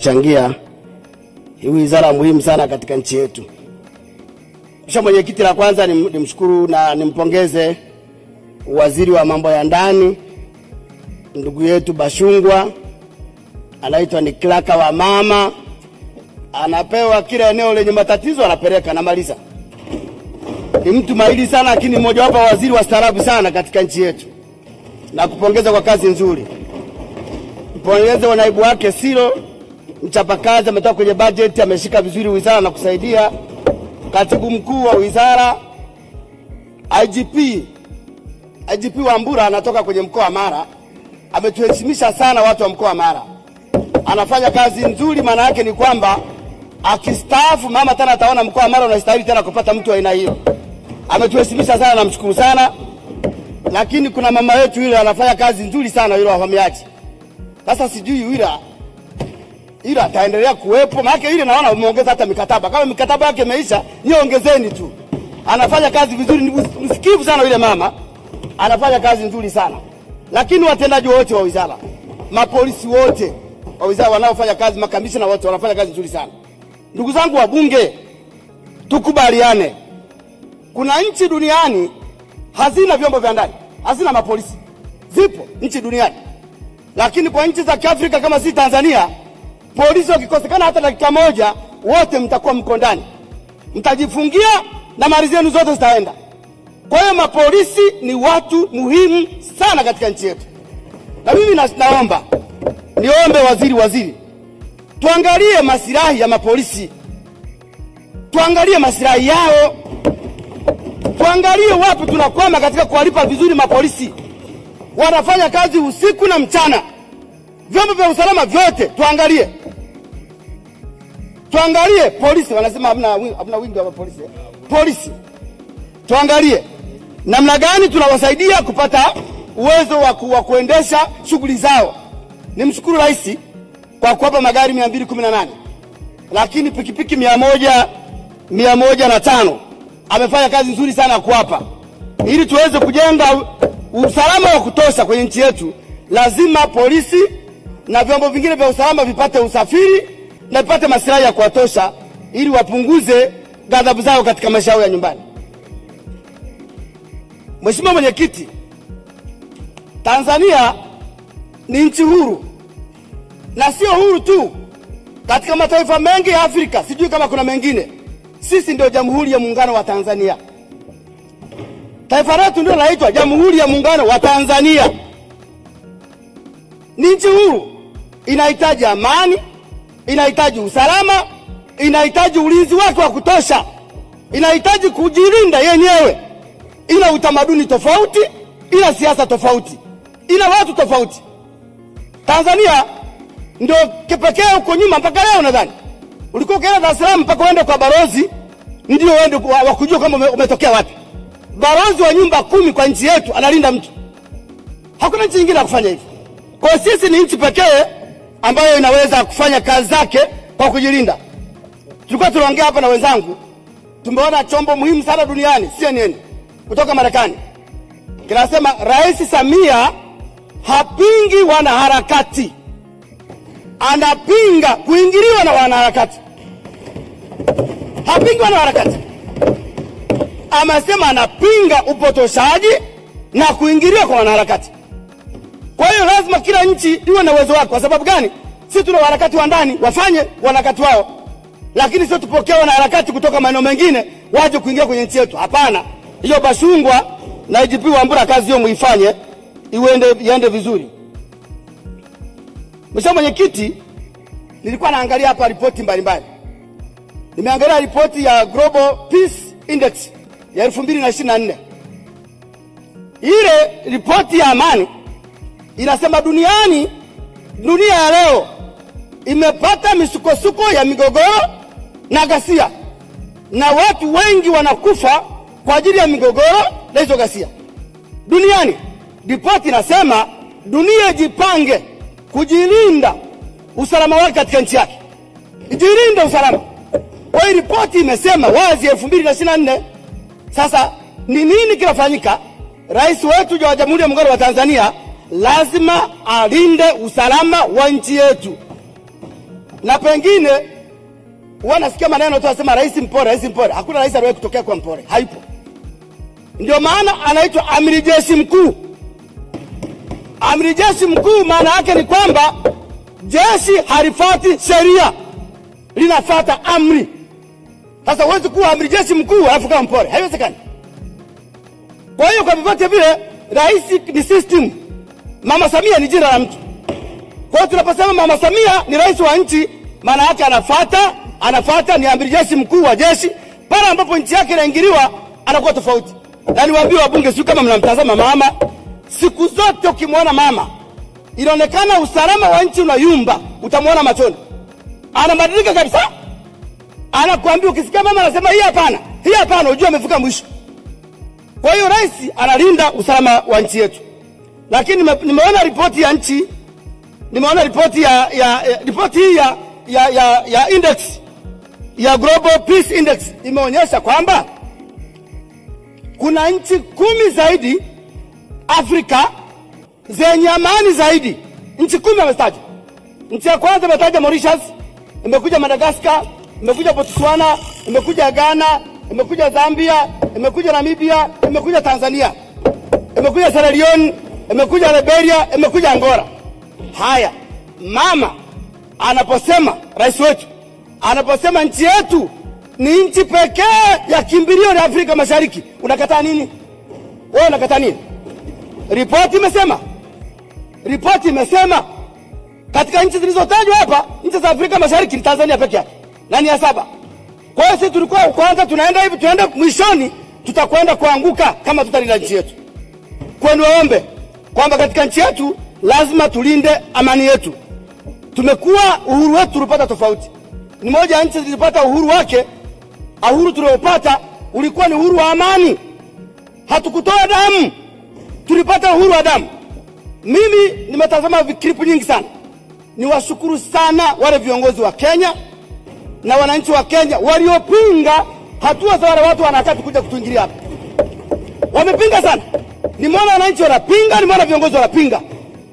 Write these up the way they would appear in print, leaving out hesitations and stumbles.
kuchangia hii wizara muhimu sana katika nchi yetu. Mheshimiwa Mwenyekiti, la kwanza nimshukuru na nimpongeze Waziri wa Mambo ya Ndani ndugu yetu Bashungwa, anaitwa ni klaka wa mama, anapewa kila eneo lenye matatizo anapeleka na maliza. Ni mtu mahiri sana, lakini mmoja wapo waziri wa staarabu sana katika nchi yetu. Na kupongeza kwa kazi nzuri. Mpongeze wa naibu wake Silo, mchapakazi, ametoka kwenye budget, ameshika vizuri wizara na kusaidia. Katibu mkuu wa wizara, IGP Wambura anatoka kwenye mkoa wa Mara, ametuheshimisha sana watu wa mkoa wa Mara. Anafanya kazi nzuri, maana yake ni kwamba akistaafu mama tena ataona mkoa wa Mara unastahili tena kupata mtu wa aina hiyo. Ametuheshimisha sana, namshukuru sana. Lakini kuna mama yetu yule anafanya kazi nzuri sana yule wahamiaji. Sasa sijui yule ataendelea kuwepo, maana yake yule naona umeongeza hata mikataba. Kama mikataba yake imeisha, niongezeni tu. Anafanya kazi vizuri, msikivu sana yule mama. Anafanya kazi nzuri sana. Lakini watendaji wote wa wizara, mapolisi wote wa wizara wanaofanya kazi, makamishna wote wanafanya kazi nzuri sana. Ndugu zangu wabunge, tukubaliane. Kuna nchi duniani hazina vyombo vya ndani, hazina mapolisi. Zipo nchi duniani. Lakini kwa nchi za Kiafrika kama si Tanzania, polisi wakikosekana hata dakika moja, wote mtakuwa mko ndani. Mtajifungia na mali zenu zote zitaenda. Kwa hiyo mapolisi ni watu muhimu sana katika nchi yetu. Na mimi niombe waziri, tuangalie maslahi ya mapolisi. Tuangalie maslahi yao. Tuangalie wapi tunakwama katika kuwalipa vizuri mapolisi. Wanafanya kazi usiku na mchana. Vyombo vya usalama vyote tuangalie. Tuangalie polisi, wanasema hamna wingi wa polisi. Polisi. Tuangalie namna gani tunawasaidia kupata uwezo wa kuendesha shughuli zao. Nimshukuru Rais kwa kuwapa magari 218. Lakini pikipiki 105. Amefanya kazi nzuri sana kuwapa. Ili tuweze kujenga usalama wa kutosha kwenye nchi yetu, lazima polisi na vyombo vingine vya usalama vipate usafiri na vipate maslahi ya kuwatosha ili wapunguze ghadhabu zao katika maisha yao ya nyumbani. Mheshimiwa Mwenyekiti, Tanzania ni nchi huru. Na sio huru tu. Katika mataifa mengi ya Afrika, sijui kama kuna mengine, sisi ndio Jamhuri ya Muungano wa Tanzania. Taifa letu ndio linaitwa Jamhuri ya Muungano wa Tanzania. Ni nchi huru. Inahitaji amani, inahitaji usalama, inahitaji ulinzi wake wa kutosha, inahitaji kujilinda yenyewe. Ina utamaduni tofauti, ina siasa tofauti, ina watu tofauti. Tanzania ndio kipekee huko nyuma mpaka leo nadhani. Ulikuwa ukienda Dar es Salaam mpaka uende kwa balozi ndio uende wakujua kama umetokea wapi. Balozi wa nyumba 10 kwa nchi yetu analinda mtu. Hakuna nchi nyingine ya kufanya hivyo. Kwa sisi ni nchi pekee ambayo inaweza kufanya kazi zake kwa kujilinda. Tulikuwa tunaongea hapa na wenzangu, tumeona chombo muhimu sana duniani, CNN kutoka Marekani. Kinasema Rais Samia hapingi wanaharakati. Anapinga kuingiliwa na wanaharakati. Hapingi wanaharakati. Amesema anapinga upotoshaji na kuingiliwa kwa wanaharakati. Kwa hiyo lazima kila nchi iwe na uwezo wake. Kwa sababu gani? Sisi tuna wanaharakati wa ndani, wafanye wanaharakati wao. Lakini sio tupokee wanaharakati kutoka maeneo mengine waje kuingia kwenye nchi yetu. Hapana. Hiyo Bashungwa na IGP Wambura kazi hiyo muifanye iende vizuri. Mheshimiwa Mwenyekiti, nilikuwa naangalia hapa ripoti mbalimbali. Nimeangalia ripoti ya Global Peace Index ya 2024. Ile ripoti ya amani inasema dunia ya leo imepata misukosuko ya migogoro na ghasia. Na watu wengi wanakufa kwa ajili ya migogoro na hizo ghasia. Duniani, ripoti inasema dunia jipange kujilinda usalama wake katika nchi yake. Ijilinde usalama. Kwa hiyo ripoti imesema wazi 2024. Sasa ni nini kinafanyika? Rais wetu wa Jamhuri ya Muungano wa Tanzania lazima alinde usalama wa nchi yetu. Na pengine wanasikia maneno tu wasema rais mpore, rais mpore. Hakuna rais aliyewahi kutokea kwa mpore, haipo. Ndio maana anaitwa amiri jeshi mkuu. Amiri jeshi mkuu maana yake ni kwamba jeshi halifuati sheria, linafuata amri. Sasa huwezi kuwa amiri jeshi mkuu alafu kama mpore, haiwezekani. Kwa hiyo kwa vyovyote vile rais ni system, Mama Samia ni jina la mtu. Kwa hiyo tunaposema Mama Samia ni rais wa nchi, maana yake anafuata ni amiri jeshi mkuu wa jeshi. Pale ambapo nchi yake inaingiliwa anakuwa tofauti. Na niwaambie wabunge, sio kama mnamtazama mama, siku zote ukimwona mama inaonekana usalama wa nchi unayumba, utamwona machoni. Anabadilika kabisa. Anakuambia, ukisikia mama anasema hii hapana, ujue amefika mwisho. Kwa hiyo rais analinda usalama wa nchi yetu. Lakini nimeona ripoti ya nchi, nimeona ripoti ya index ya Global Peace Index imeonyesha kwamba kuna nchi 10 zaidi Afrika zenye amani zaidi. Nchi 10 amestaja. Nchi ya kwanza ametaja Mauritius, imekuja Madagascar, imekuja Botswana, imekuja Ghana, imekuja Zambia, imekuja Namibia, imekuja Tanzania, imekuja Sierra Leone, imekuja Liberia, imekuja Angola. Haya, mama anaposema, rais wetu anaposema nchi yetu ni nchi pekee ya kimbilio la Afrika Mashariki, unakataa nini? Wewe unakataa nini? Ripoti imesema katika nchi zilizotajwa hapa, nchi za Afrika Mashariki ni Tanzania pekee yake, na ni ya 7. Kwa hiyo sisi tulikuwa kwanza tunaenda hivi, tunaenda mwishoni tutakwenda kuanguka kama tutalinda nchi yetu. Kwa niwaombe kwamba katika nchi yetu lazima tulinde amani yetu. Tumekuwa uhuru wetu tulipata tofauti. Ni moja nchi zilipata uhuru wake, uhuru tuliopata ulikuwa ni uhuru wa amani. Hatukutoa damu, tulipata uhuru wa damu. Mimi nimetazama vikripu nyingi sana. Niwashukuru sana wale viongozi wa Kenya na wananchi wa Kenya waliopinga hatua za wale watu wanataka kuja kutuingilia hapa. Wamepinga sana. Nimeona wananchi wanapinga, nimeona viongozi wanapinga.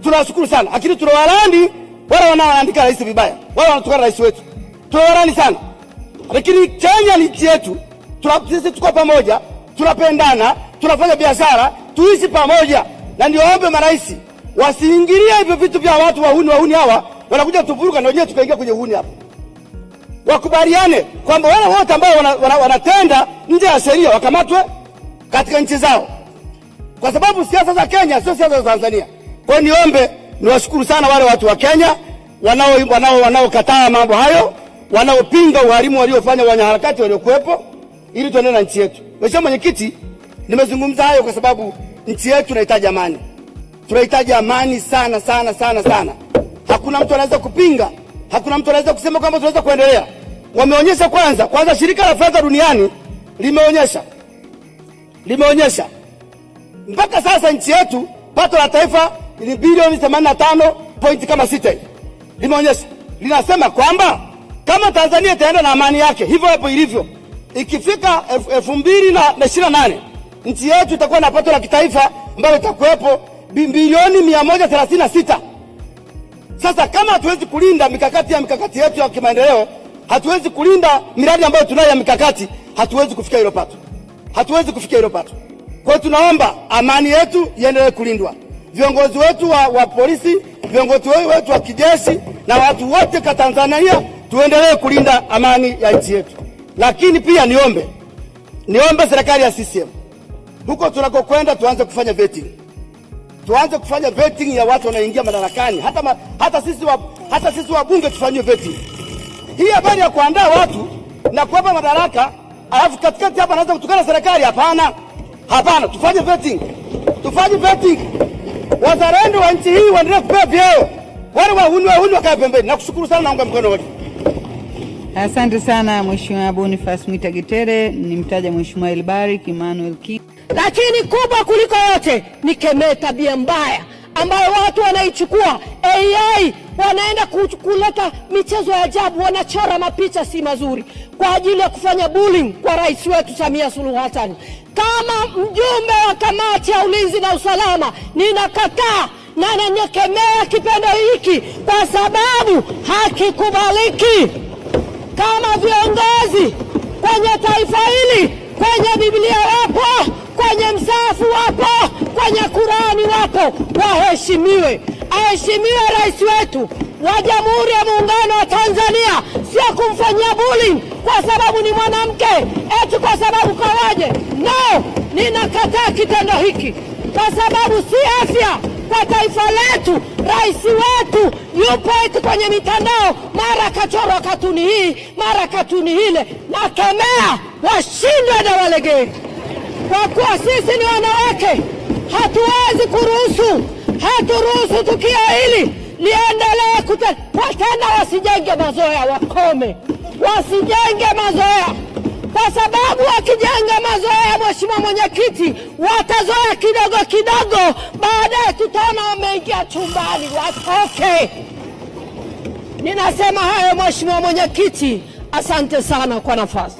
Tunawashukuru sana. Lakini tunawalani wale wanaoandika rais vibaya, wale wanatukana rais wetu. Tunawalani sana. Lakini Kenya ni nchi yetu. Sisi tuko pamoja, tunapendana, tunafanya biashara, tuishi pamoja. Na niwaombe marais wasiingilie hivyo vitu vya watu wahuni hawa, wanakuja kutuvuruga na wenyewe tukaingia kwenye uhuni hapa. Wakubaliane kwamba wale wote ambao wanatenda nje ya sheria wakamatwe katika nchi zao. Kwa sababu siasa za Kenya sio siasa za Tanzania. Kwa hiyo niombe, niwashukuru sana wale watu wa Kenya wanaokataa mambo hayo, wanaopinga uhalimu waliofanya wanaharakati waliokuepo, ili tuendelee na nchi yetu. Mheshimiwa Mwenyekiti, nimezungumza hayo kwa sababu nchi yetu inahitaji amani. Tunahitaji amani sana sana sana sana. Hakuna mtu anaweza kupinga, hakuna mtu anaweza kusema kwamba tunaweza kuendelea. Wameonyesha kwanza shirika la fedha duniani limeonyesha mpaka sasa nchi yetu pato la taifa ni bilioni 85.6. Limeonyesha, linasema kwamba kama Tanzania itaenda na amani yake hivyo hapo ilivyo, ikifika 2028 nchi yetu itakuwa na pato la kitaifa ambalo itakuwepo bilioni 136. Sasa kama hatuwezi kulinda mikakati yetu ya kimaendeleo, hatuwezi kulinda miradi ambayo tunayo ya mikakati, hatuwezi kufikia hilo pato. Kwa hiyo tunaomba amani yetu iendelee kulindwa. Viongozi wetu wa polisi, viongozi wetu wa kijeshi na watu wote kwa Tanzania tuendelee kulinda amani ya nchi yetu. Lakini pia niombe serikali ya CCM, huko tunakokwenda tuanze kufanya vetting. Tuanze kufanya vetting ya watu wanaoingia madarakani. Hata sisi wabunge tufanywe vetting. Hii habari ya kuandaa watu na kuwapa madaraka alafu katikati hapa anaanza kutukana serikali, hapana, tufanye vetting. Wazalendo wa nchi hii waendelee kupewa vyeo. Wale wahuni wakae pembeni. Nakushukuru sana, naunga mkono wote. Asante sana Mheshimiwa Boniface Mwita Getere. Nimtaja Mheshimiwa Elbarik Emmanuel King. Lakini kubwa kuliko yote ni kemea tabia mbaya ambayo watu wanaichukua AI, wanaenda kuleta michezo ya ajabu, wanachora mapicha si mazuri kwa ajili ya kufanya bullying kwa rais wetu Samia Suluhu Hassan. Kama mjumbe wa kamati ya ulinzi na usalama, ninakataa na nanyekemea kitendo hiki kwa sababu hakikubaliki. Kama viongozi kwenye taifa hili, kwenye Biblia wapo, kwenye msahafu wapo, kwenye Kurani wapo, waheshimiwe. Aheshimiwe rais wetu wa Jamhuri ya Muungano wa Tanzania, sio kumfanyia bullying kwa sababu ni mwanamke, eti kwa sababu kawaje. No, ninakataa kitendo hiki kwa sababu si afya kwa taifa letu. Rais wetu yupo eti kwenye mitandao, mara kachorwa katuni hii, mara katuni hile. Nakemea, washindwe na walegee. Kwa kuwa sisi ni wanawake, hatuwezi haturuhusu tukio hili liendelee tena. Wasijenge mazoea, wakome, wasijenge mazoea, kwa sababu wakijenga mazoea, Mheshimiwa Mwenyekiti, watazoea kidogo kidogo, baadaye tutaona wameingia chumbani, watoke. Ninasema hayo Mheshimiwa Mwenyekiti, asante sana kwa nafasi.